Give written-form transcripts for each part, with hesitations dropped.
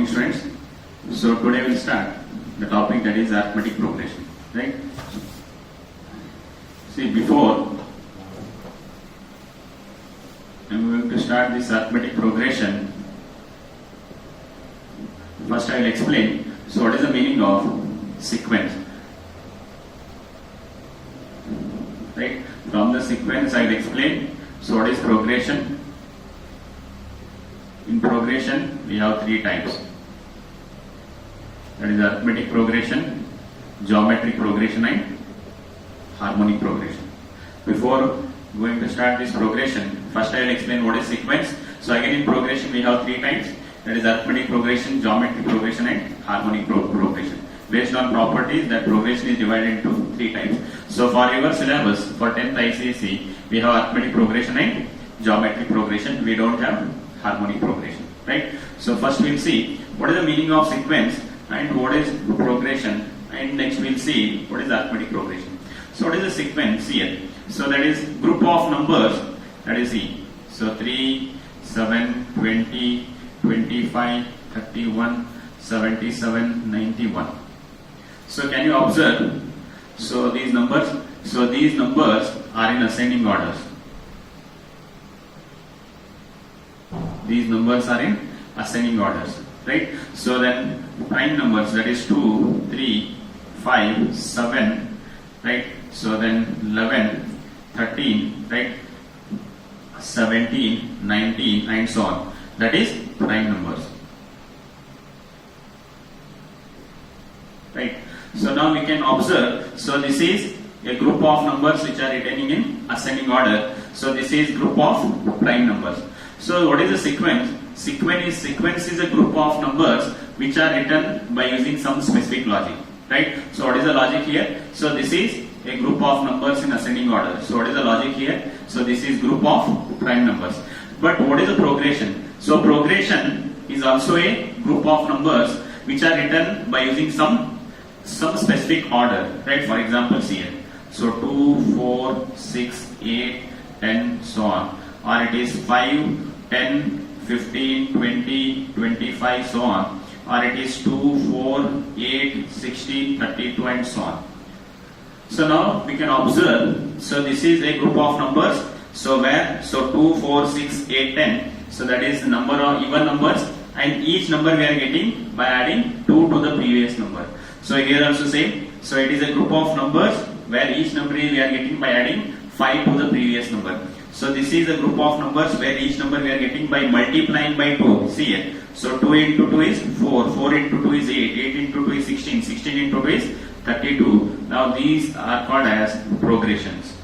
morning, students. So today we'll start the topic that is arithmetic progression, right? See, before I'm going to start this arithmetic progression, first I will explain. So what is the meaning of sequence? Right? From the sequence I will explain. So what is progression? In progression we have three types. That is arithmetic progression, geometric progression and harmonic progression. Before going to start this progression, first I will explain what is sequence. So again in progression we have three types. That is arithmetic progression, geometric progression and harmonic progression. Based on properties, that progression is divided into three types. So for your syllabus, for 10th ICSE, we have arithmetic progression and geometric progression. We don't have harmonic progression, right? So first we'll see what is the meaning of sequence and what is progression, and next we'll see what is arithmetic progression. So what is the sequence here? So that is group of numbers, that is E. So 3, 7, 20, 25, 31, 77, 91. So can you observe? So these numbers are in ascending orders. These numbers are in ascending orders, right? So then prime numbers, that is 2, 3, 5, 7, right? So then 11, 13, right? 17, 19 and so on. That is prime numbers, right? So now we can observe, so this is a group of numbers which are returning in ascending order. So this is group of prime numbers. So what is the sequence? Sequence is a group of numbers which are written by using some specific logic, right? So what is the logic here? So this is a group of numbers in ascending order. So what is the logic here? So this is group of prime numbers. But what is the progression? So progression is also a group of numbers which are written by using some specific order, right? For example, here. So 2, 4, 6, 8, 10, so on. Or it is 5, 10, 15, 20, 25, so on. Or it is 2, 4, 8, 16, 32 and so on. So now we can observe, so this is a group of numbers. So 2, 4, 6, 8, 10. So that is the number of even numbers, and each number we are getting by adding 2 to the previous number. So here also same. So it is a group of numbers where each number we are getting by adding 5 to the previous number. So this is a group of numbers where each number we are getting by multiplying by 2. See here. So 2 into 2 is 4, 4 into 2 is 8, 8 into 2 is 16, 16 into 2 is 32. Now these are called as progressions.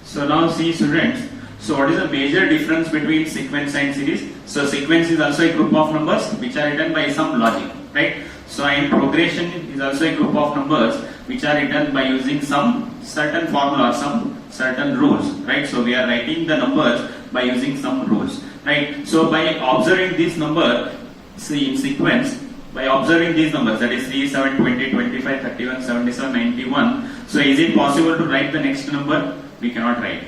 So now see students, so what is the major difference between sequence and series? So sequence is also a group of numbers which are written by some logic, right? So and progression is also a group of numbers which are written by using some certain formula or some certain rules, right? So we are writing the numbers by using some rules, right? So by observing this number, see in sequence, by observing these numbers, that is 3, 7, 20, 25, 31, 77, 91. So is it possible to write the next number? We cannot write,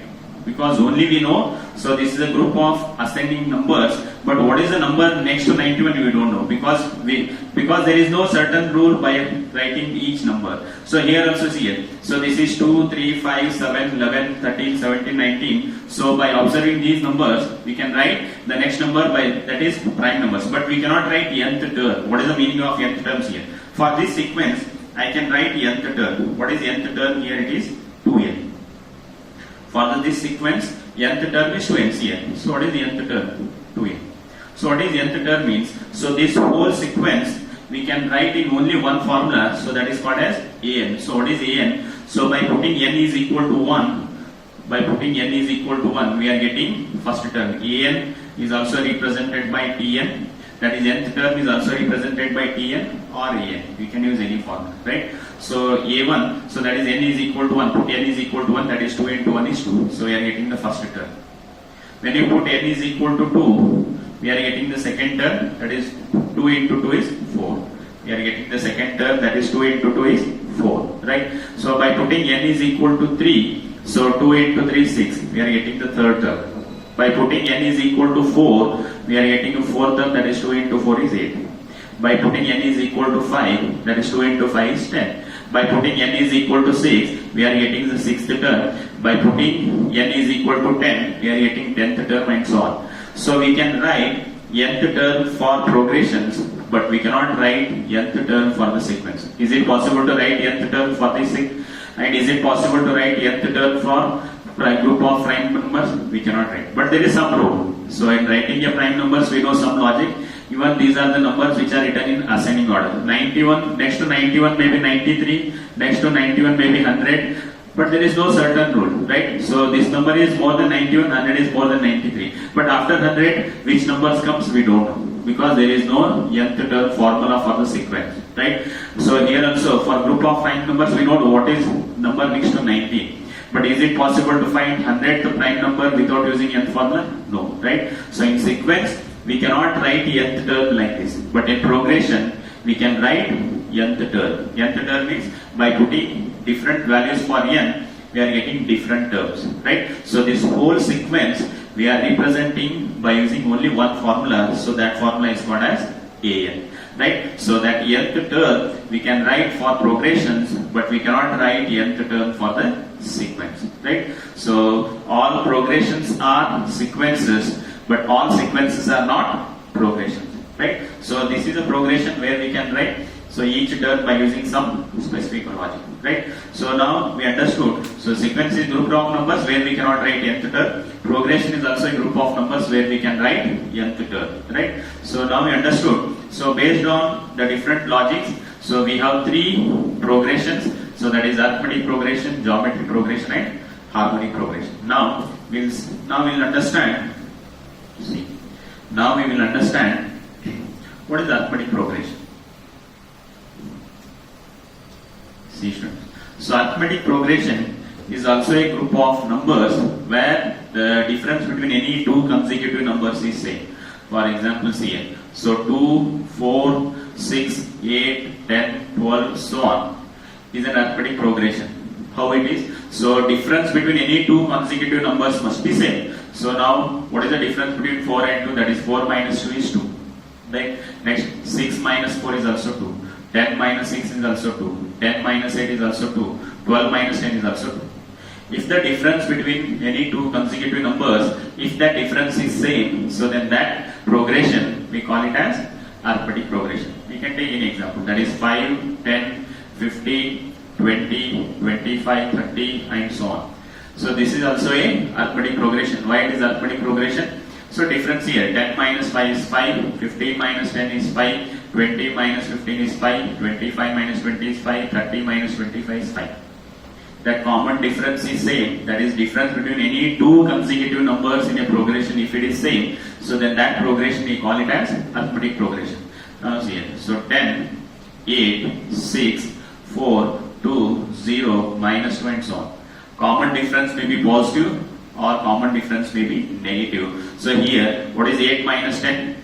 because only we know, so this is a group of ascending numbers, but what is the number next to 91 we don't know, because there is no certain rule by writing each number. So here also see it. So this is 2, 3, 5, 7, 11, 13, 17, 19. So by observing these numbers, we can write the next number by, that is prime numbers, but we cannot write nth term. What is the meaning of nth terms here? For this sequence, I can write nth term. What is nth term here? It is 2n. For this sequence, nth term is 2n here. So what is the nth term? 2n. So what is nth term means? So this whole sequence we can write in only one formula. So that is called as an. So what is an? So by putting n is equal to 1, we are getting first term. An is also represented by tn. That is nth term is also represented by tn or an. We can use any formula, right? So a1, so that is n is equal to 1. Put n is equal to 1, that is 2 into 1 is 2. So we are getting the first term. When you put n is equal to 2, we are getting the second term, that is 2 into 2 is 4. We are getting the second term, that is 2 into 2 is 4, right? So by putting n is equal to 3, so 2 into 3 is 6. We are getting the third term. By putting n is equal to 4, we are getting a fourth term, that is 2 into 4 is 8. By putting n is equal to 5, that is 2 into 5 is 10. By putting n is equal to 6, we are getting the sixth term. By putting n is equal to 10, we are getting 10th term and so on. So we can write nth term for progressions, but we cannot write nth term for the sequence. Is it possible to write nth term for the sequence? And is it possible to write nth term for group of prime numbers? We cannot write. But there is some rule. So in writing a prime numbers, we know some logic. Even these are the numbers which are written in ascending order. 91, next to 91 maybe 93, next to 91 maybe 100. But there is no certain rule, right? So this number is more than 91, 100 is more than 93. But after 100, which numbers comes, we don't know. Because there is no nth term formula for the sequence, right? So here also, for group of prime numbers, we know what is number next to 90. But is it possible to find 100th prime number without using nth formula? No, right? So in sequence, we cannot write nth term like this. But in progression, we can write nth term. Nth term means by putting different values for n, we are getting different terms, right? So this whole sequence, we are representing by using only one formula. So that formula is called as an, right? So that nth term we can write for progressions, but we cannot write nth term for the sequence, right? So all progressions are sequences, but all sequences are not progressions, right? So this is a progression where we can write so each term by using some specific logic, right? So now we understood. So sequence is group of numbers where we cannot write nth term. Progression is also a group of numbers where we can write nth term, right? So now we understood. So based on the different logics, so we have three progressions. So that is arithmetic progression, geometric progression, and harmonic progression. Now we'll understand. See, now we will understand what is arithmetic progression. See, students. So arithmetic progression is also a group of numbers where the difference between any two consecutive numbers is same. For example, see here. So 2, 4, 6, 8, 10, 12, so on is an arithmetic progression. How it is? So difference between any two consecutive numbers must be same. So now what is the difference between 4 and 2? That is 4 minus 2 is 2. Right? Next 6 minus 4 is also 2. 10 minus 6 is also 2. 10 minus 8 is also 2. 12 minus 10 is also 2. If the difference between any two consecutive numbers, if that difference is same, so then that progression, we call it as arithmetic progression. We can take any example. That is 5, 10, 50, 20, 25, 30 and so on. So this is also a arithmetic progression. Why it is arithmetic progression? So difference here, 10 minus 5 is 5, 15 minus 10 is 5, 20 minus 15 is 5, 25 minus 20 is 5, 30 minus 25 is 5. That common difference is same. That is difference between any two consecutive numbers in a progression. If it is same, so then that progression we call it as arithmetic progression. Now see here. So 10, 8, 6, 4, 2, 0, minus 2 and so on. Common difference may be positive or common difference may be negative. So here, what is 8 minus 10?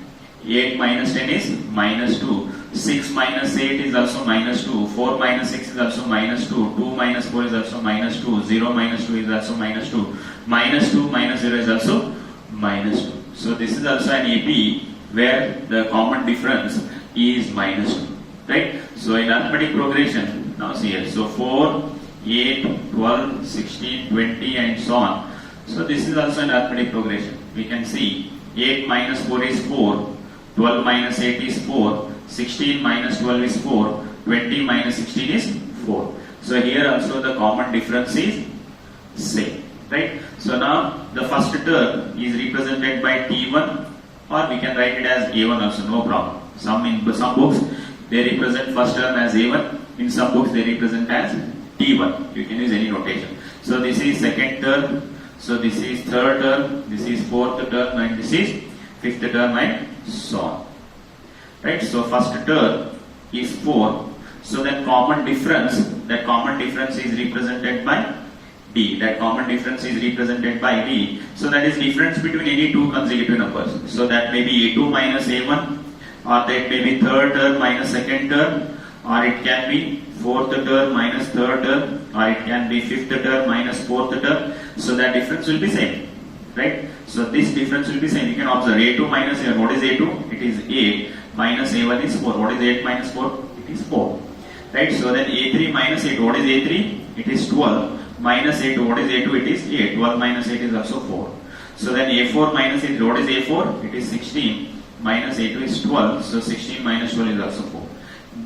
8 minus 10 is minus 2. 6 minus 8 is also minus 2. 4 minus 6 is also minus 2. 2 minus 4 is also minus 2. 0 minus 2 is also minus 2. Minus 2 minus 0 is also minus 2. So this is also an AP where the common difference is minus 2. Right? So in arithmetic progression, now see here. So 4, 8, 12, 16, 20 and so on. So this is also an arithmetic progression. We can see 8 minus 4 is 4. 12 minus 8 is 4. 16 minus 12 is 4. 20 minus 16 is 4. So here also the common difference is same. Right? So now the first term is represented by T1 or we can write it as A1 also, no problem. In some books they represent first term as A1. In some books they represent as T1. You can use any notation. So this is second term. So this is third term. This is fourth term and this is fifth term and so on. Right? So first term is 4. So that common difference is represented by D. That common difference is represented by D. So that is difference between any two consecutive numbers. So that may be A2 minus A1 or that may be third term minus second term or it can be fourth term minus third term or it can be fifth term minus fourth term. So that difference will be same. right? So this difference will be same. You can observe A2 minus A1. What is A2? It is 8 minus A1 is 4. What is 8 minus 4? It is 4. Right? So then A3 minus A2. What is A3? It is 12 minus A2. What is A2? It is 8. 12 minus 8 is also 4. So then A4 minus A3. What is A4? It is 16 minus A2 is 12. So 16 minus 12 is also 4.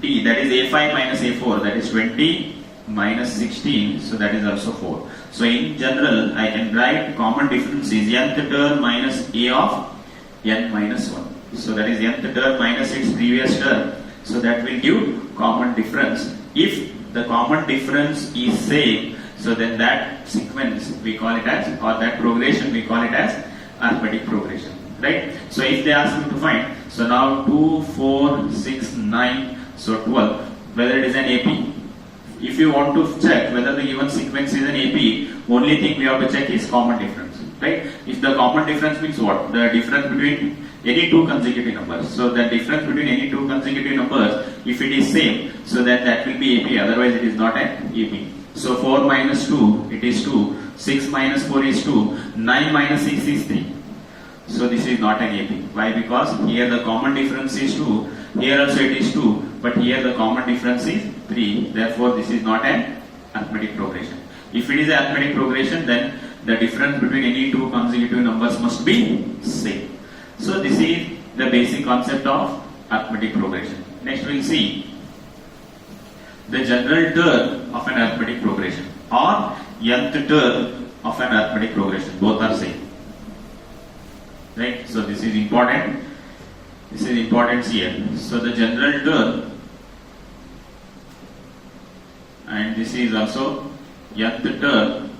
D, that is A5 minus A4. That is 20 minus 16. So that is also 4. So in general, I can write common difference is nth term minus A of n minus 1. So that is nth term minus its previous term. So that will give common difference. If the common difference is same, so then that sequence we call it as, or that progression we call it as arithmetic progression. Right? So if they ask me to find, so now 2, 4, 6, 9, so 12, whether it is an AP. If you want to check whether the given sequence is an AP, only thing we have to check is common difference. Right? If the common difference means what? The difference between any two consecutive numbers. So the difference between any two consecutive numbers, if it is same, so then that will be AP, otherwise it is not an AP. So 4 minus 2, it is 2. 6 minus 4 is 2. 9 minus 6 is 3. So this is not an AP. Why? Because here the common difference is 2. Here also it is 2. But here the common difference is 3. Therefore this is not an arithmetic progression. If it is an arithmetic progression, then the difference between any two consecutive numbers must be same. So this is the basic concept of arithmetic progression. Next we will see the general term of an arithmetic progression or nth term of an arithmetic progression. Both are same. Right? So this is important. This is important here. So the general term, and this is also nth term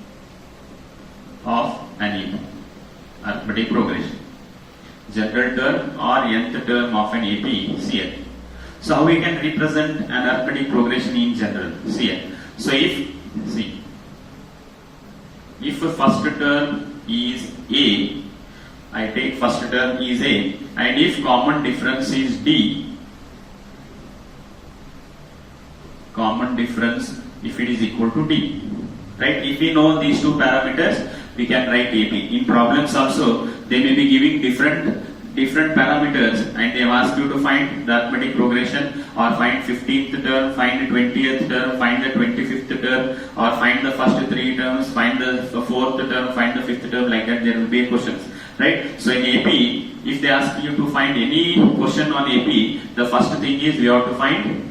of an arithmetic progression. General term or nth term of an AP here. So how we can represent an arithmetic progression in general? See here. So if first term is A, I take first term is A, and if common difference is D, common difference if it is equal to D, right? If we know these two parameters, we can write AP. In problems also, they may be giving different parameters, and they ask you to find the arithmetic progression, or find 15th term, find the 20th term, find the 25th term, or find the first three terms, find the fourth term, find the fifth term. Like that, there will be questions, right? So in AP, if they ask you to find any question on AP, the first thing is we have to find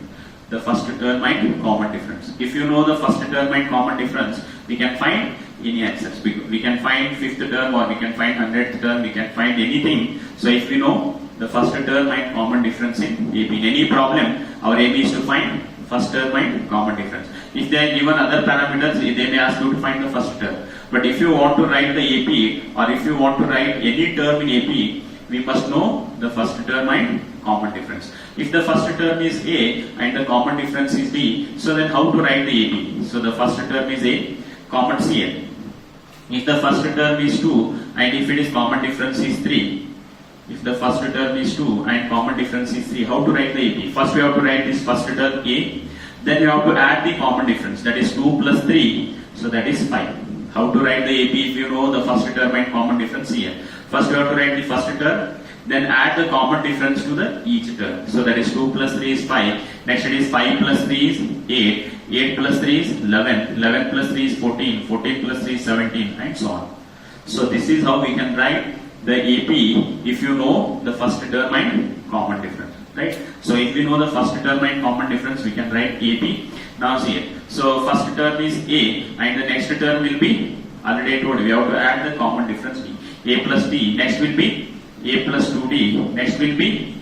the first term and common difference. If you know the first term and common difference, we can find any answers. We can find fifth term, or we can find 100th term, we can find anything. So if we know the first term and common difference in AP, in any problem, our aim is to find first term and common difference. If they are given other parameters, they may ask you to find the first term. But if you want to write the AP, or if you want to write any term in AP, we must know the first term and common difference. If the first term is A and the common difference is D, so then how to write the AP? So the first term is A, common CL. If the first term is 2 and if it is common difference is 3, if the first term is 2 and common difference is 3, how to write the AP? First we have to write this first term A, then you have to add the common difference, that is 2 plus 3, so that is 5. How to write the AP if you know the first term and common difference here? First you have to write the first term, then add the common difference to the each term. So that is 2 plus 3 is 5. Next it is 5 plus 3 is 8. 8 plus 3 is 11. 11 plus 3 is 14. 14 plus 3 is 17, and so on. So this is how we can write the AP if you know the first term and common difference. Right? So if we know the first term and common difference, we can write AP. Now see it. So first term is A, and the next term will be, already I told you, we have to add the common difference D. A plus D. Next will be A plus 2D. Next will be,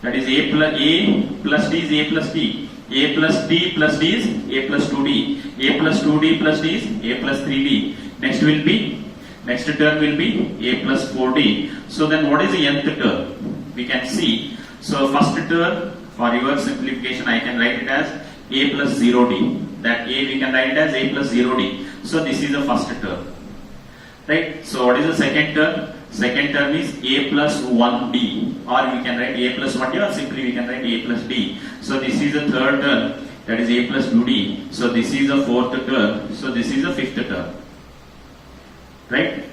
that is A plus D is A plus D. A plus D plus D is A plus 2D. A plus 2D plus D is A plus 3D. Next will be, next term will be A plus 4D. So then what is the nth term? We can see. So first term, for your simplification, I can write it as A plus 0D. That A we can write it as A plus 0D. So this is the first term. Right? So what is the second term? Second term is A plus 1D, or we can write A plus 1D, or simply we can write A plus D. So this is the third term, that is A plus 2D. So this is the fourth term. So this is the fifth term. Right?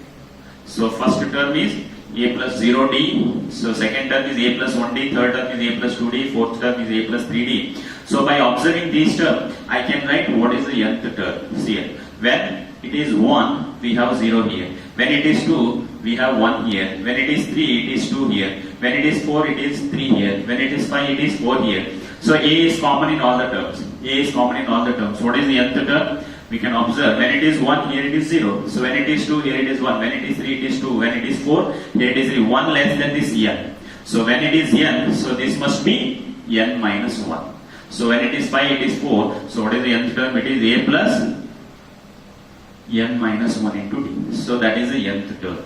So first term is a plus 0d, so second term is a plus 1d, third term is a plus 2d, fourth term is a plus 3d. So by observing these terms, I can write what is the nth term. See here, when it is 1, we have 0 here. When it is 2, we have 1 here. When it is 3, it is 2 here. When it is 4, it is 3 here. When it is 5, it is 4 here. So a is common in all the terms. A is common in all the terms. What is the nth term? We can observe when it is 1, here it is 0. So when it is 2, here it is 1. When it is 3, it is 2. When it is 4, here it is 3. 1 less than this n. So when it is n, so this must be n minus 1. So when it is 5, it is 4. So what is the nth term? It is a plus n minus 1 into d. So that is the nth term.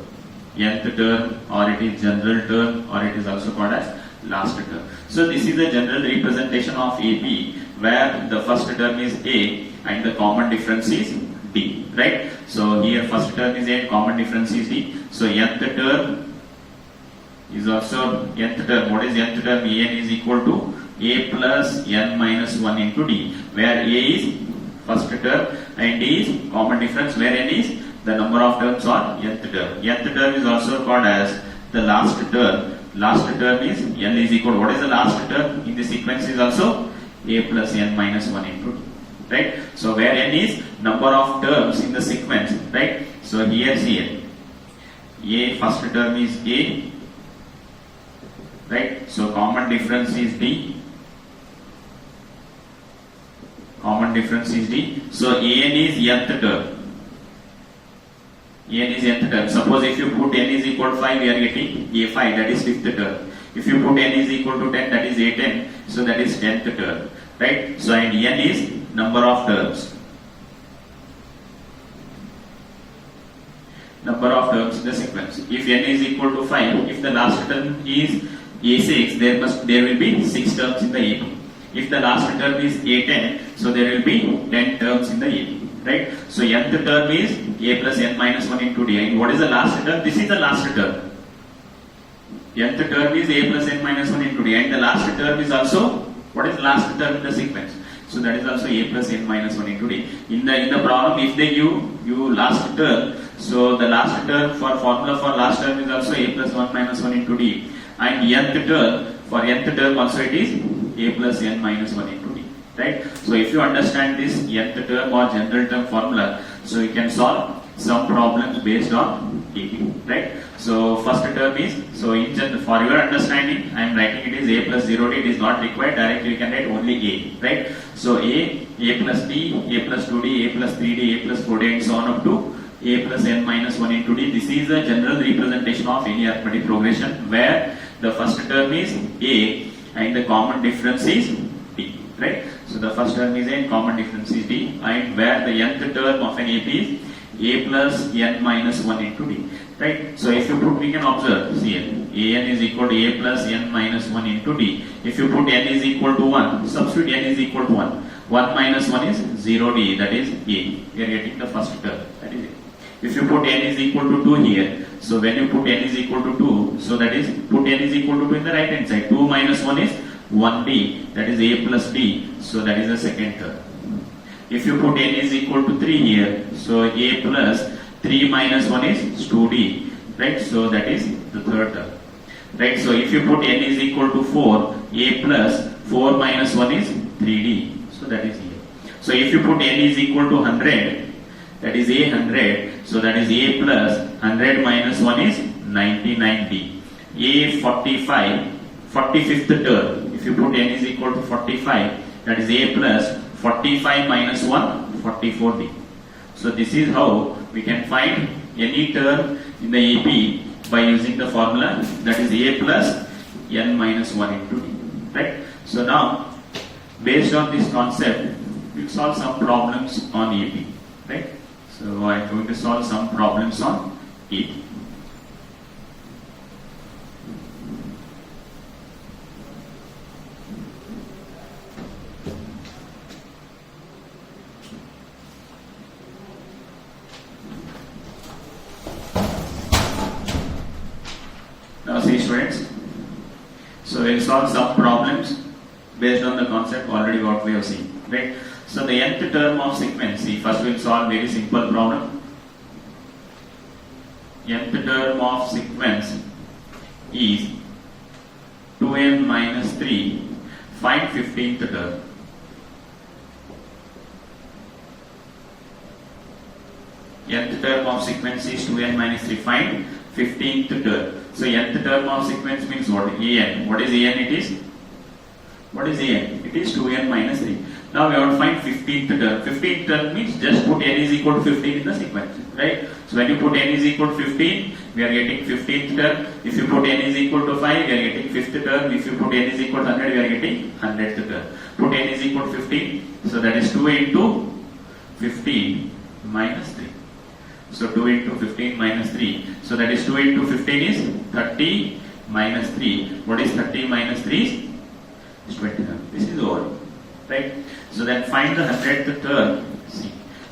Nth term, or it is general term, or it is also called as last term. So this is the general representation of AP, where the first term is A and the common difference is D, right? So here first term is A, common difference is D. So nth term is also nth term. What is nth term? An is equal to A plus n minus 1 into D, where A is first term and D is common difference, where n is the number of terms on nth term. Nth term is also called as the last term. Last term is n is equal to, what is the last term in the sequence is also A plus n minus 1 into D, right? So where n is number of terms in the sequence, right? So here see A first term is A, right? So common difference is D. Common difference is D. So An is nth term. N is nth term. Suppose if you put n is equal to 5, we are getting A5, that is fifth term. If you put n is equal to 10, that is A10, so that is 10th term, right? So and n is number of terms. Number of terms in the sequence. If n is equal to 5, if the last term is A6, there will be 6 terms in the AP. If the last term is A10, so there will be 10 terms in the AP. Right? So nth term is A plus n minus 1 into D. And what is the last term? This is the last term. Nth term is A plus n minus 1 into D. And the last term is also, what is the last term in the sequence? So that is also A plus n minus 1 into D. In the problem, if they give you last term, so the last term for formula for last term is also A plus 1 minus 1 into D. And nth term, for nth term also it is A plus n minus 1 into D. Right? So if you understand this nth term or general term formula, so you can solve some problems based on AP, right? So first term is, so in general, for your understanding, I am writing it is A plus 0D, it is not required, directly you can write only A, right? So A plus D, A plus 2D, A plus 3D, A plus 4D and so on up to A plus n minus 1 into D. This is a general representation of any arithmetic progression where the first term is A and the common difference is D, right? So the first term is A and common difference is D, and where the nth term of an AP is A plus n minus 1 into D, right? So if you put, we can observe, see here, An is equal to A plus n minus 1 into D. If you put n is equal to 1, substitute n is equal to 1. 1 minus 1 is 0D, that is A. We are getting the first term, that is it. If you put n is equal to 2 here, so when you put n is equal to 2, so that is, put n is equal to 2 in the right hand side. 2 minus 1 is 1D, that is A plus D, so that is the second term. If you put n is equal to 3 here, so A plus 3 minus 1 is 2D, right? So that is the third term, right? So if you put n is equal to 4, A plus 4 minus 1 is 3D, so that is here. So if you put n is equal to 100, that is A 100, so that is A plus 100 minus 1 is 99D. A 45, 45th term. If you put n is equal to 45, that is A plus 45 minus 1, 44D. So this is how we can find any term in the AP by using the formula, that is A plus n minus 1 into D, right? So now, based on this concept, we'll solve some problems on AP, right? So I'm going to solve some problems on AP. Now see students, so we'll solve some problems based on the concept already what we have seen, right? So the nth term of sequence, see, first we'll solve very simple problem. nth term of sequence is 2n minus 3. Find 15th term. Nth term of sequence is 2n minus 3. Find 15th term. So nth term of sequence means what? An. What is an? It is? What is an? It is 2n minus 3. Now we have to find 15th term. 15th term means just put n is equal to 15 in the sequence, right? So when you put n is equal to 15, we are getting 15th term. If you put n is equal to 5, we are getting 5th term. If you put n is equal to 100, we are getting 100th term. Put n is equal to 15, so that is 2 into 15 minus 3. So 2 into 15 minus 3. So that is 2 into 15 is 30 minus 3. What is 30 minus 3? Is 29. This is over. Right? So then find the 100th term. See.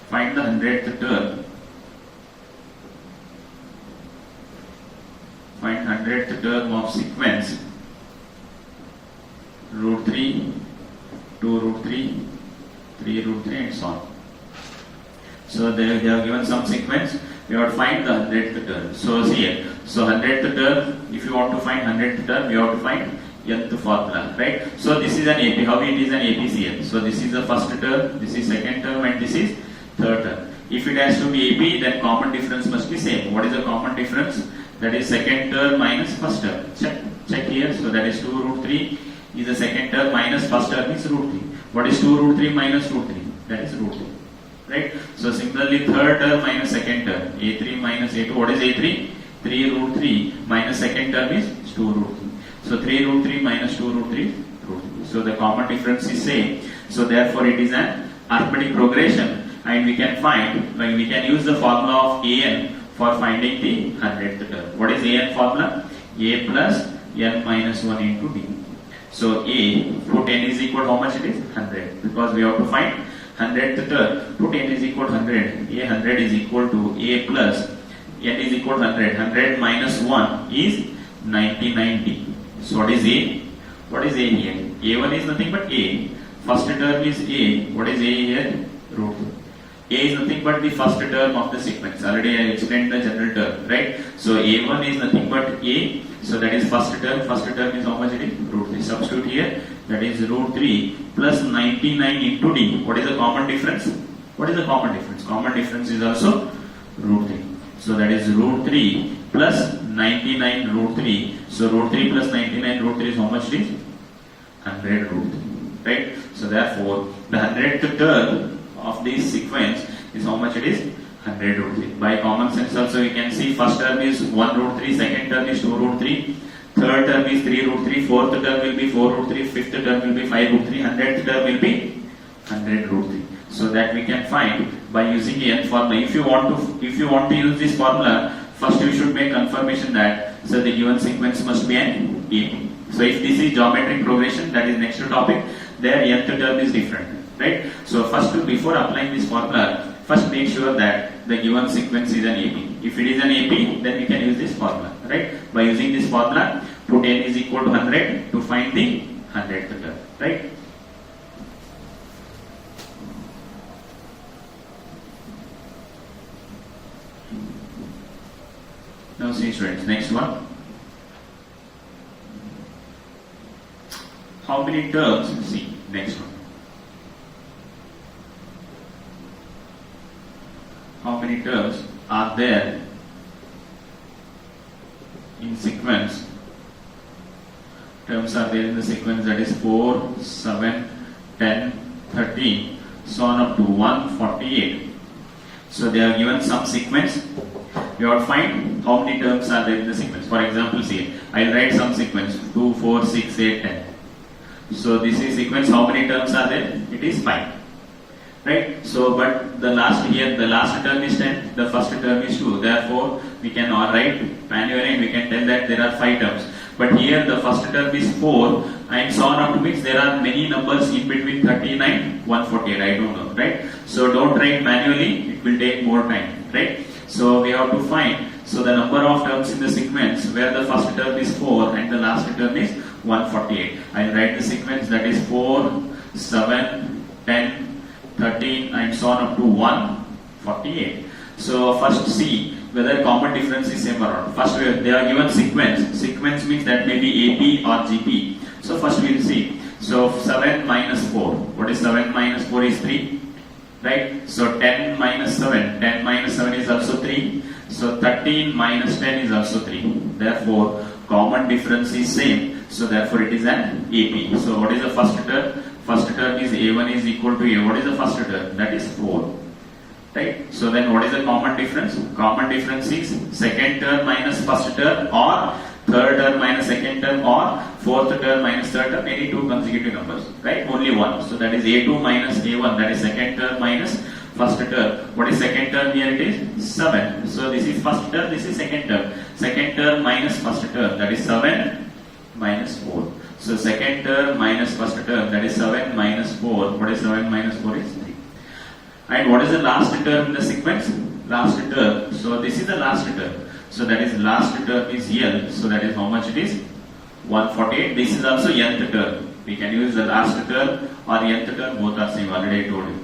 Find the 100th term. Find 100th term of sequence. Root 3, 2 root 3, 3 root 3 and so on. So they have given some sequence. We have to find the 100th term. So see here. So 100th term, if you want to find 100th term, you have to find nth formula, right? So this is an AP. How it is an APCL? So this is the first term, this is second term, and this is third term. If it has to be AP, then common difference must be same. What is the common difference? That is second term minus first term. Check here. So that is 2 root 3 is the second term minus first term is root 3. What is 2 root 3 minus root 3? That is root 3. Right? So similarly, third term minus second term. A3 minus A2. What is A3? 3 root 3 minus second term is 2 root 3. So 3 root 3 minus 2 root 3, root 3. So the common difference is same. So therefore it is an arithmetic progression, and we can find, like we can use the formula of an for finding the 100th term. What is an formula? A plus n minus 1 into d. So a, put n is equal to how much it is? 100. Because we have to find 100th term. Put n is equal to 100. A 100 is equal to a plus n is equal to 100. 100 minus 1 is 99d. So what is A? What is A here? A1 is nothing but A. First term is A. What is A here? Root. A is nothing but the first term of the sequence. Already I explained the general term, right? So A1 is nothing but A. So that is first term. First term is how much it is? Root 3. Substitute here. That is root 3 plus 99 into D. What is the common difference? What is the common difference? Common difference is also root 3. So that is root 3 plus 99 root 3. So root 3 plus 99 root 3 is how much it is? 100 root 3. Right? So therefore, the 100th term of this sequence is how much it is? 100 root 3. By common sense also we can see first term is 1 root 3, second term is 2 root 3, third term is 3 root 3, fourth term will be 4 root 3, fifth term will be 5 root 3, 100th term will be 100 root 3. So that we can find by using the n formula. If you want to use this formula, first you should make confirmation that so the given sequence must be an AP. So if this is geometric progression, that is next topic, there nth term is different, right? So first, before applying this formula, first make sure that the given sequence is an AP. If it is an AP, then we can use this formula, right? By using this formula, put n is equal to 100 to find the 100th term, right? Now see students, next one. How many terms? See, next one. How many terms are there in sequence? Terms are there in the sequence, that is 4, 7, 10, 13, so on up to 148. So they are given some sequence. You have to find how many terms are there in the sequence. For example, see, I'll write some sequence 2, 4, 6, 8, 10. So this is sequence. How many terms are there? It is 5. Right? So, but the last term is 10, the first term is 2. Therefore, we can write manually and we can tell that there are 5 terms. But here the first term is 4 and so on up to which there are many numbers in between 39, 148. I don't know, right? So don't write manually, it will take more time, right? So we have to find, so the number of terms in the sequence where the first term is 4 and the last term is 148. I'll write the sequence, that is 4, 7, 10, 13 and so on up to 148. So first see, whether common difference is same or not. First they are given sequence. Sequence means that may be AP or GP. So first we will see. So 7 minus 4. What is 7 minus 4 is 3. Right? So 10 minus 7. 10 minus 7 is also 3. So 13 minus 10 is also 3. Therefore, common difference is same. So therefore it is an AP. So what is the first term? First term is A1 is equal to A. What is the first term? That is 4. Right? So then what is the common difference? Common difference is second term minus first term, or third term minus second term, or fourth term minus third term, any two consecutive numbers. Right? Only one. So that is A2 minus A1, that is second term minus first term. What is second term here? It is 7. So this is first term, this is second term. Second term minus first term, that is 7 minus 4. So second term minus first term, that is 7 minus 4. What is 7 minus 4 is 3. And what is the last term in the sequence? Last term. So this is the last term. So that is last term is L. So that is how much it is? 148. This is also nth term. We can use the last term or nth term. Both are same. Already I told you.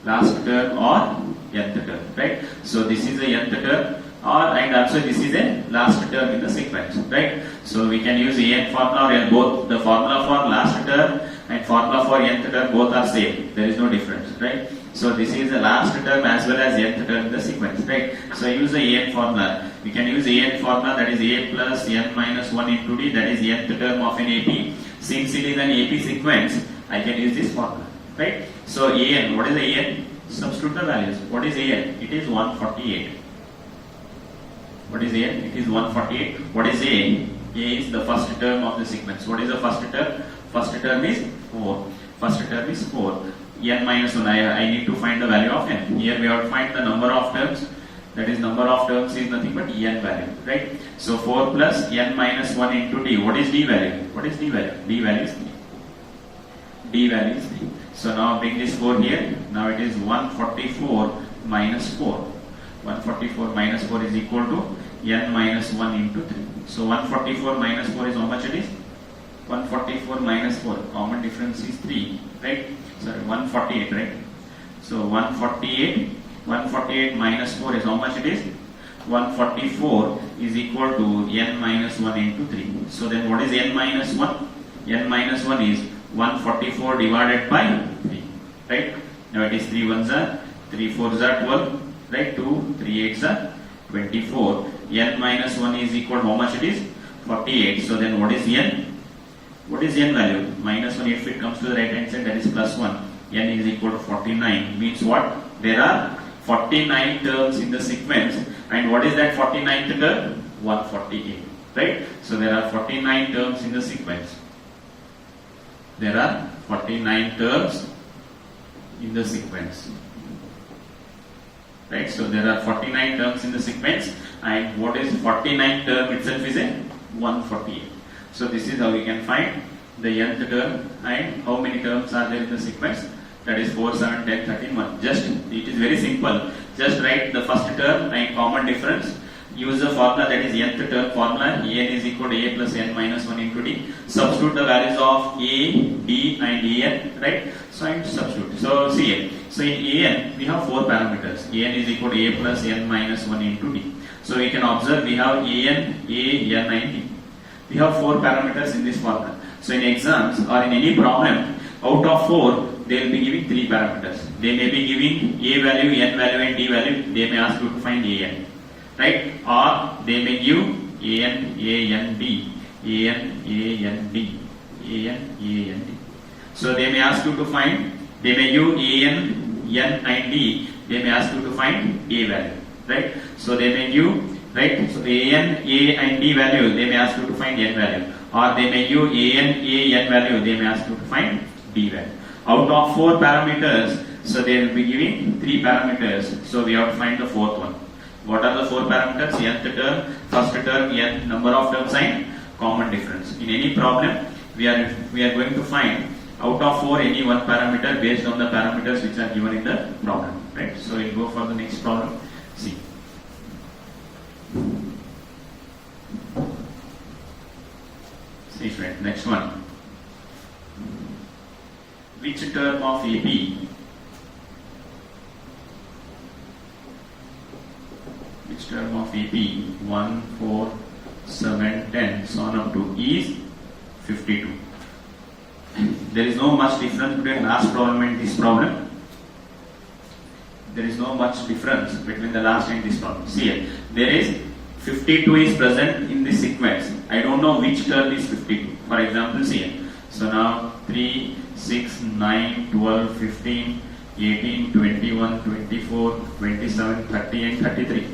Last term or nth term. Right? So this is the nth term. And also this is a last term in the sequence. Right? So we can use an formula or both. The formula for last term and formula for nth term both are same. There is no difference. Right? So this is the last term as well as nth term in the sequence, right? So use the an formula. We can use an formula, that is a plus n minus 1 into d, that is nth term of an AP. Since it is an AP sequence, I can use this formula, right? So an, what is the an? Substitute the values. What is an? It is 148. What is an? It is 148. What is a? A is the first term of the sequence. What is the first term? First term is 4. First term is 4. N minus 1, I need to find the value of n. Here we have to find the number of terms. That is, number of terms is nothing but n value, right? So 4 plus n minus 1 into d. What is d value? What is d value? D value is 3. D value is 3. So now bring this 4 here. Now it is 144 minus 4. 144 minus 4 is equal to n minus 1 into 3. So 144 minus 4 is how much it is? 144 minus 4. Common difference is 3, right? Sorry, 148, right? So 148 minus 4 is how much it is? 144 is equal to n minus 1 into 3. So then what is n minus 1? N minus 1 is 144 divided by 3, right? Now it is 3 1s are, 3 4s are 12, right? 2, 3 8s are 24. N minus 1 is equal to how much it is? 48. So then what is n? What is n value? Minus 1, if it comes to the right hand side, that is plus 1. N is equal to 49. Means what? There are 49 terms in the sequence. And what is that 49th term? 148. Right? So there are 49 terms in the sequence. There are 49 terms in the sequence. Right? So there are 49 terms in the sequence. And what is 49th term itself is a 148. So this is how we can find the nth term and how many terms are there in the sequence. That is 4, 7, 10, 13, 1. Just, it is very simple. Just write the first term and common difference. Use the formula, that is nth term formula. N is equal to a plus n minus 1 into d. Substitute the values of a, d and an, right? So and substitute. So see here. So in an we have 4 parameters. An is equal to a plus n minus 1 into d. So we can observe we have an, a, n and d. We have 4 parameters in this formula. So in exams or in any problem, out of 4, they will be giving 3 parameters. They may be giving a value, n value and d value. They may ask you to find an, right? Or they may give an, d, an, d, an, d. So they may ask you to find, they may give an, n and d. They may ask you to find a value, right? So they may give, right? So an, a and d value, they may ask you to find n value. Or they may give an, a, n value, they may ask you to find d value. Out of 4 parameters, so they will be giving 3 parameters. So we have to find the 4th one. What are the 4 parameters? Nth term, first term, n number of terms and common difference. In any problem, we are going to find out of 4 any one parameter based on the parameters which are given in the problem. Right? So we'll go for the next problem. See. See friend, next one. Which term of AP? Which Sixth term of AP 1, 4, 7, 10, so on up to is 52. There is no much difference between last problem and this problem. There is no much difference between the last and this problem. See here, there is 52 is present in this sequence. I don't know which term is 52. For example, see here. So now 3, 6, 9, 12, 15, 18, 21, 24, 27, 30 and 33.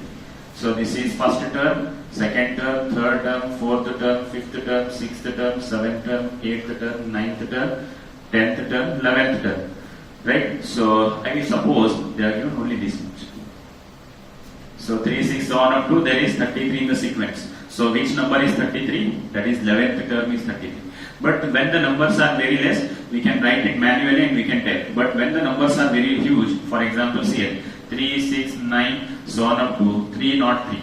So this is first term, second term, third term, fourth term, fifth term, sixth term, seventh term, eighth term, ninth term, 10th term, 11th term. Right? So I will suppose they are given only this much. So 3, 6, so on up to there is 33 in the sequence. So which number is 33? That is 11th term is 33. But when the numbers are very less, we can write it manually and we can tell. But when the numbers are very huge, for example, here 3, 6, 9, so on up to 303.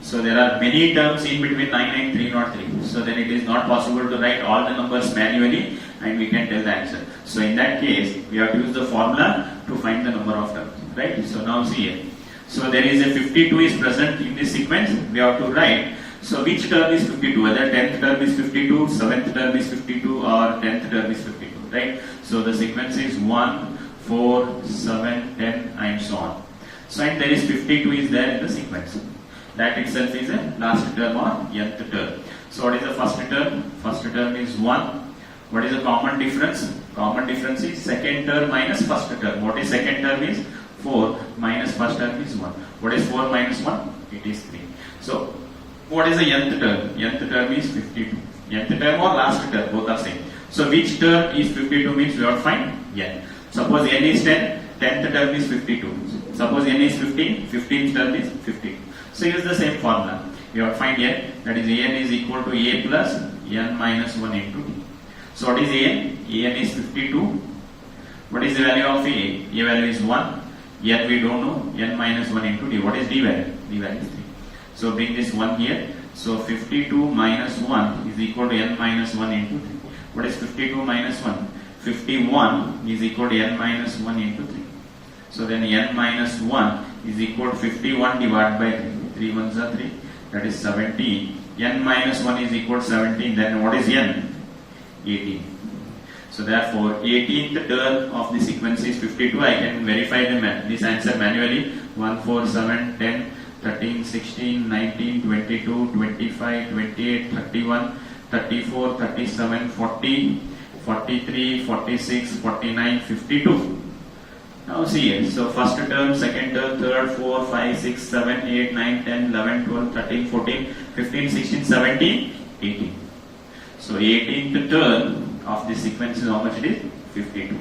So there are many terms in between 9 and 303. So then it is not possible to write all the numbers manually and we can tell the answer. So in that case, we have to use the formula to find the number of terms. Right? So now see here. So there is a 52 is present in this sequence. We have to write. So which term is 52? Whether 10th term is 52, 7th term is 52 or 10th term is 52. Right? So the sequence is 1, 4, 7, 10 and so on. So and there is 52 is there in the sequence. That itself is a last term or nth term. So what is the first term? First term is 1. What is the common difference? Common difference is second term minus first term. What is second term is 4 minus first term is 1. What is 4 minus 1? It is 3. So what is the nth term? Nth term is 52. Nth term or last term, both are same. So which term is 52 means we have to find n. Suppose n is 10, 10th term is 52. Suppose n is 15, 15th term is 52. So use the same formula. You have to find n, that is n is equal to a plus n minus 1 into d. So what is an? An is 52. What is the value of a? A value is 1. N we don't know. N minus 1 into d. What is d value? D value is 3. So bring this 1 here. So 52 minus 1 is equal to n minus 1 into 3. What is 52 minus 1? 51 is equal to n minus 1 into 3. So then n minus 1 is equal to 51 divided by 3. 3 ones are 3. That is 17. N minus 1 is equal to 17. Then what is n? 18. So therefore 18th term of the sequence is 52. I can verify this answer manually. 1, 4, 7, 10, 13, 16, 19, 22, 25, 28, 31, 34, 37, 40, 43, 46, 49, 52. Now see here. So first term, second term, third, 4, 5, 6, 7, 8, 9, 10, 11, 12, 13, 14, 15, 16, 17, 18. So 18th term of this sequence is how much it is? 52.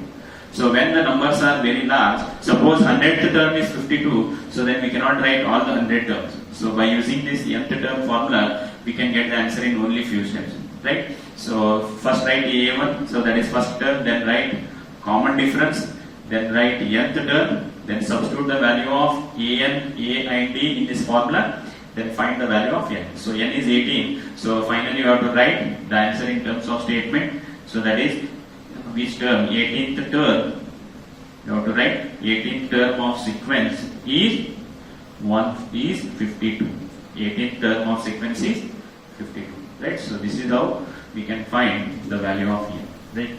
So when the numbers are very large, suppose 100th term is 52, so then we cannot write all the 100 terms. So by using this nth term formula, we can get the answer in only few steps. Right? So first write A1, so that is first term, then write common difference, then write nth term, then substitute the value of an, a and d in this formula, then find the value of n. So n is 18. So finally you have to write the answer in terms of statement. So that is which term? 18th term. You have to write 18th term of sequence is 52. 18th term of sequence is 52. Right? So this is how we can find the value of n. Right?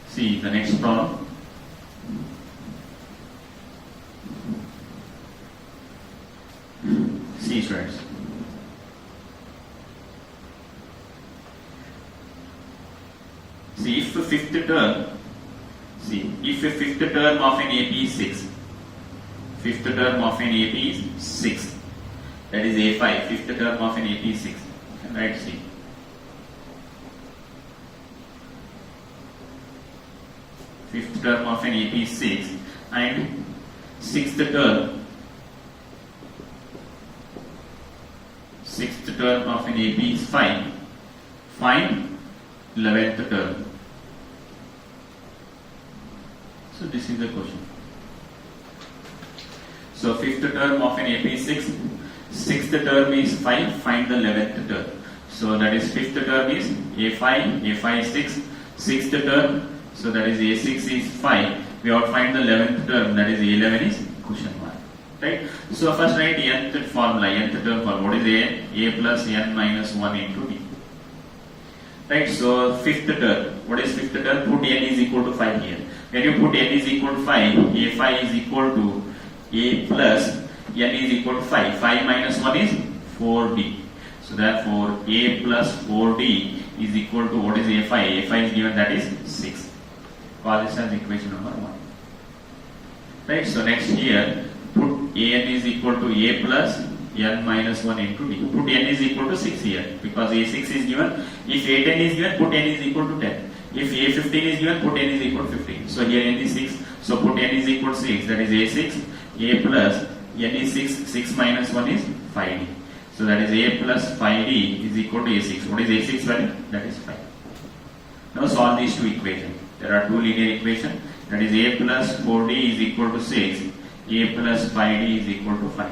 See the next problem. See students. See if a fifth term of an AP is 6. Fifth term of an AP is 6. That is A5. Fifth term of an AP is 6. Right, see. Fifth term of an AP is 6 and sixth term of an AP is 5. Find 11th term. So this is the question. So fifth term of an AP is 6. Sixth term is 5. Find the 11th term. So that is fifth term is A5. A5 is 6. Sixth term, so that is A6 is 5. we have to find the 11th term, that is A11 is question mark. Right? So first write nth formula, nth term formula. What is A plus n minus 1 into d. Right? So fifth term, what is fifth term? Put n is equal to 5 here. When you put n is equal to 5, A5 is equal to A plus n is equal to 5. 5 minus 1 is 4d. So therefore A plus 4d is equal to what is A5? A5 is given, that is 6. Call this as equation number 1. Right? So next here, put an is equal to A plus n minus 1 into d. Put n is equal to 6 here because A6 is given. If A10 is given, put n is equal to 10. If A15 is given, put n is equal to 15. So here n is 6. So put n is equal to 6. That is A6. A plus n is 6. 6 minus 1 is 5d. So that is A plus 5d is equal to A6. What is A6 value? That is 5. Now solve these two equations. There are two linear equations. That is A plus 4d is equal to 6. A plus 5d is equal to 5.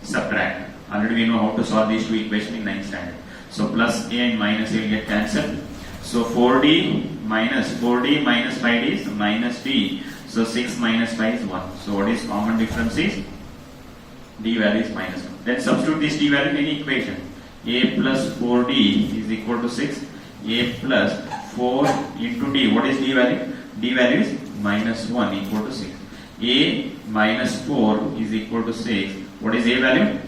Subtract. Already we know how to solve these two equations in 9th standard. So plus a and minus a will get cancelled. So 4d minus 5d is minus d. So 6 minus 5 is 1. So what is common difference is d value is minus 1. Then substitute this d value in any equation. A plus 4d is equal to 6. A plus 4 into d. What is d value? D value is minus 1 equal to 6. A minus 4 is equal to 6. What is A value?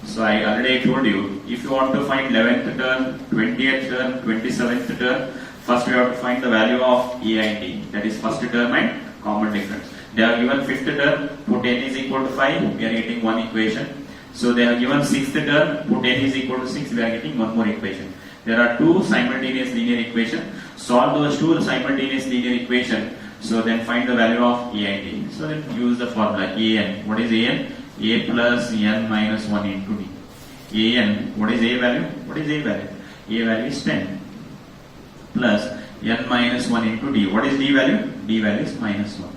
So I already told you, if you want to find 11th term, 20th term, 27th term, first we have to find the value of A and D. That is first term and common difference. They have given 5th term, put n is equal to 5, we are getting one equation. So they have given 6th term, put n is equal to 6, we are getting one more equation. There are two simultaneous linear equations. Solve those two simultaneous linear equations. So then find the value of A and D. So then use the formula an. What is an? A plus n minus 1 into d. An. What is A value? What is A value? A value is 10 plus n minus 1 into d. What is d value? D value is minus 1.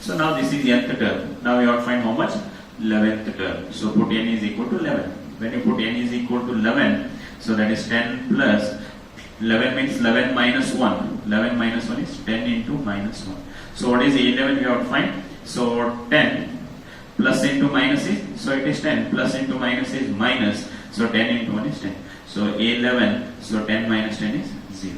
So now this is nth term. Now we have to find how much? 11th term. So put n is equal to 11. When you put n is equal to 11, so that is 10 plus 11 means 11 minus 1. 11 minus 1 is 10 into minus 1. So what is 11 we have to find? So 10 plus into minus is, so it is 10 plus into minus is minus. So 10 into 1 is 10. So 11, so 10 minus 10 is 0.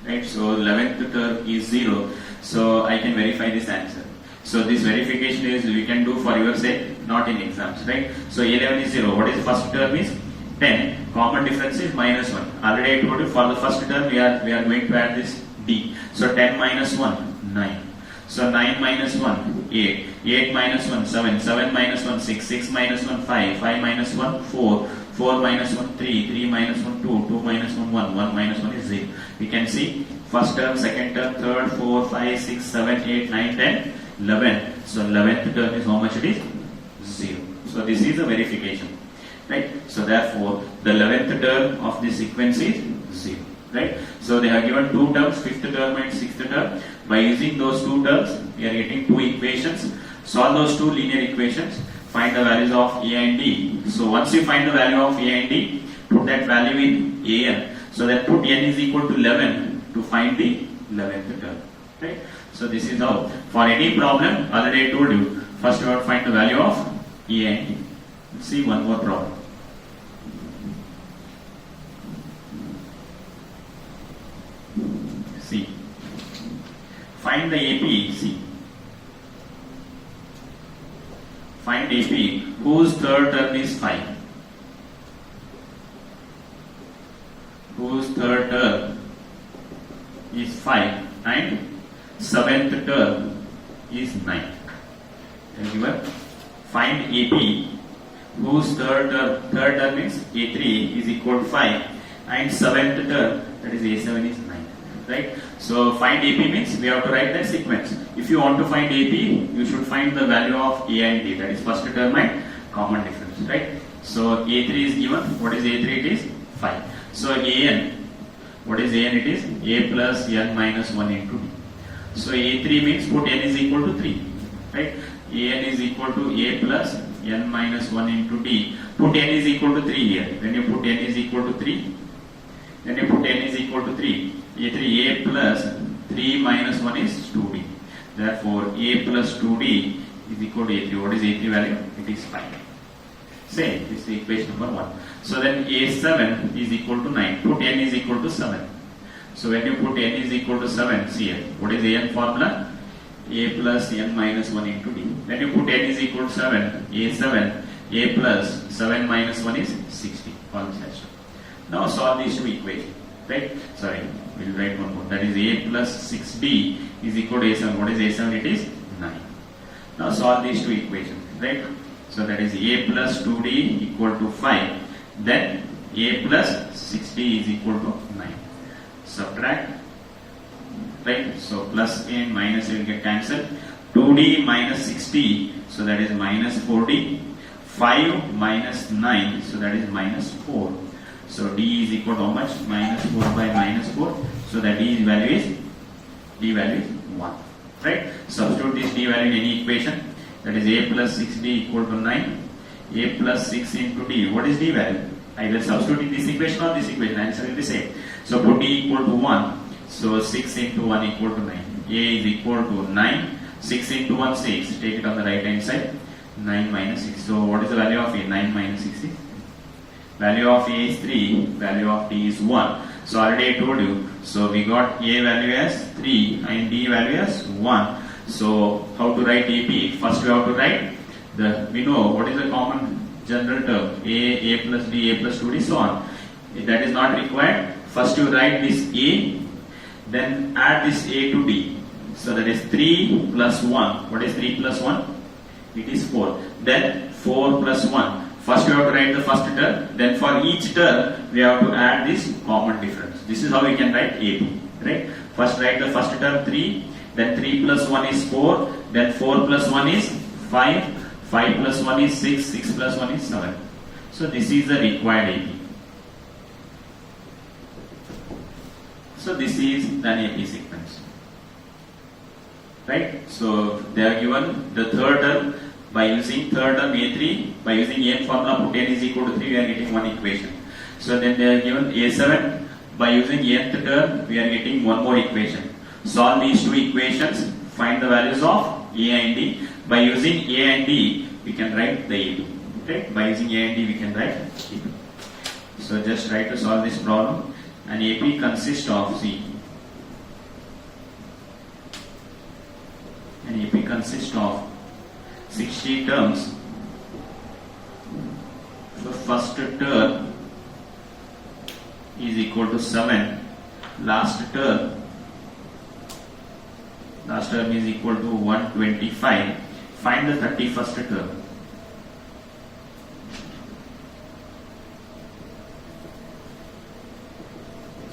Right, so 11th term is 0. So I can verify this answer. So this verification is we can do for your sake, not in exams, right? So 11 is 0. What is first term is 10. Common difference is minus 1. Already I told you for the first term we are going to add this d. So 10 minus 1, 9. So 9 minus 1, 8. 8 minus 1, 7. 7 minus 1, 6. 6 minus 1, 5. 5 minus 1, 4. 4 minus 1, 3. 3 minus 1, 2. 2 minus 1, 1. 1 minus 1 is 0. We can see first term, second term, third, 4, 5, 6, 7, 8, 9, 10, 11. So 11th term is how much it is? 0. So this is a verification. Right? So therefore, the 11th term of this sequence is 0. Right? So they have given two terms, 5th term and 6th term. By using those two terms, we are getting two equations. Solve those two linear equations. Find the values of A and D. So once you find the value of A and D, put that value in an. So then put n is equal to 11 to find the 11th term. Right? So this is how. For any problem, already I told you, first you have to find the value of A and D. Let's see one more problem. See. Find the AP. See. Find AP whose third term is 5. Whose third term is 5 and 7th term is 9. Given. Find AP whose third term is A3 is equal to 5 and 7th term, that is A7 is 9. Right? So find AP means we have to write that sequence. If you want to find AP, you should find the value of A and D, that is first term and common difference. Right? So A3 is given. What is A3? It is 5. So AN, what is AN? It is A plus n minus 1 into D. So A3 means put n is equal to 3. Right? AN is equal to A plus n minus 1 into D. Put n is equal to 3 here. When you put n is equal to 3, then you put n is equal to 3. A3 A plus 3 minus 1 is 2d. Therefore, a plus 2d is equal to a3. What is a3 value? It is 5. Same, this is equation number 1. So then a7 is equal to 9. Put n is equal to 7. So when you put n is equal to 7, see here, what is an formula? A plus n minus 1 into d. When you put n is equal to 7, a7, a plus 7 minus 1 is 60. Now solve these two equations. Right? Sorry, we'll write one more. That is a plus 6b is equal to a7. What is a7? It is 9. Now solve these two equations. Right? So that is a plus 2d equal to 5. Then a plus 6d is equal to 9. Subtract. Right? So plus a and minus a will get cancelled. 2d minus 6d. So that is minus 4d. 5 minus 9. So that is minus 4. So d is equal to how much? Minus 4 by minus 4. So the d value is 1. Right? Substitute this d value in any equation. That is a plus 6d equal to 9. A plus 6 into d. What is d value? I will substitute in this equation or this equation. Answer will be same. So put d equal to 1. So 6 into 1 equal to 9. A is equal to 9. 6 into 1, 6. Take it on the right hand side. 9 minus 6. So what is the value of a? 9 minus 6 is? Value of a is 3. Value of d is 1. So already I told you. So we got a value as 3 and d value as 1. So how to write AP? First we have to write we know what is the common general term. A plus d, a plus 2d, so on. If that is not required, first you write this a, then add this a to d. So that is 3 plus 1. What is 3 plus 1? It is 4. Then 4 plus 1. First you have to write the first term. Then for each term, we have to add this common difference. This is how we can write AP. Right? First write the first term 3. Then 3 plus 1 is 4. Then 4 plus 1 is 5. 5 plus 1 is 6. 6 plus 1 is 7. So this is the required AP. So this is an AP sequence. Right? So they are given the third term. By using third term a3, by using n formula, put n is equal to 3, we are getting one equation. So then they are given a7. By using nth term, we are getting one more equation. Solve these two equations, find the values of a and d. By using a and d, we can write the AP. Okay? By using a and d, we can write AP. So just try to solve this problem. An AP consists of, see, an AP consists of 60 terms. So first term is equal to 7. Last term is equal to 125. Find the 31st term.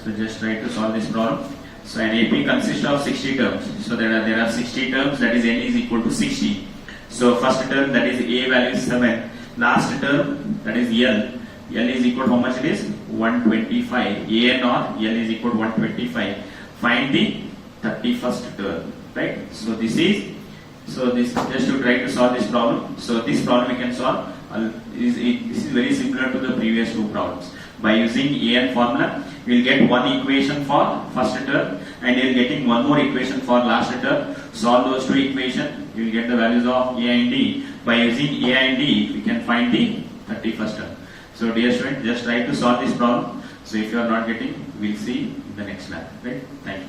So just try to solve this problem. So an AP consists of 60 terms. So there are 60 terms, that is n is equal to 60. So first term, that is a value is 7. Last term, that is L. L is equal to how much it is? 125. A and or L is equal to 125. Find the 31st term. Right? So this just to try to solve this problem. So this problem we can solve. This is very similar to the previous two problems. By using a and formula, we will get one equation for first term and you are getting one more equation for last term. Solve those two equations, you will get the values of a and d. By using a and d, we can find the 31st term. So dear student, just try to solve this problem. So if you are not getting, we will see in the next lab. Right? Thank you.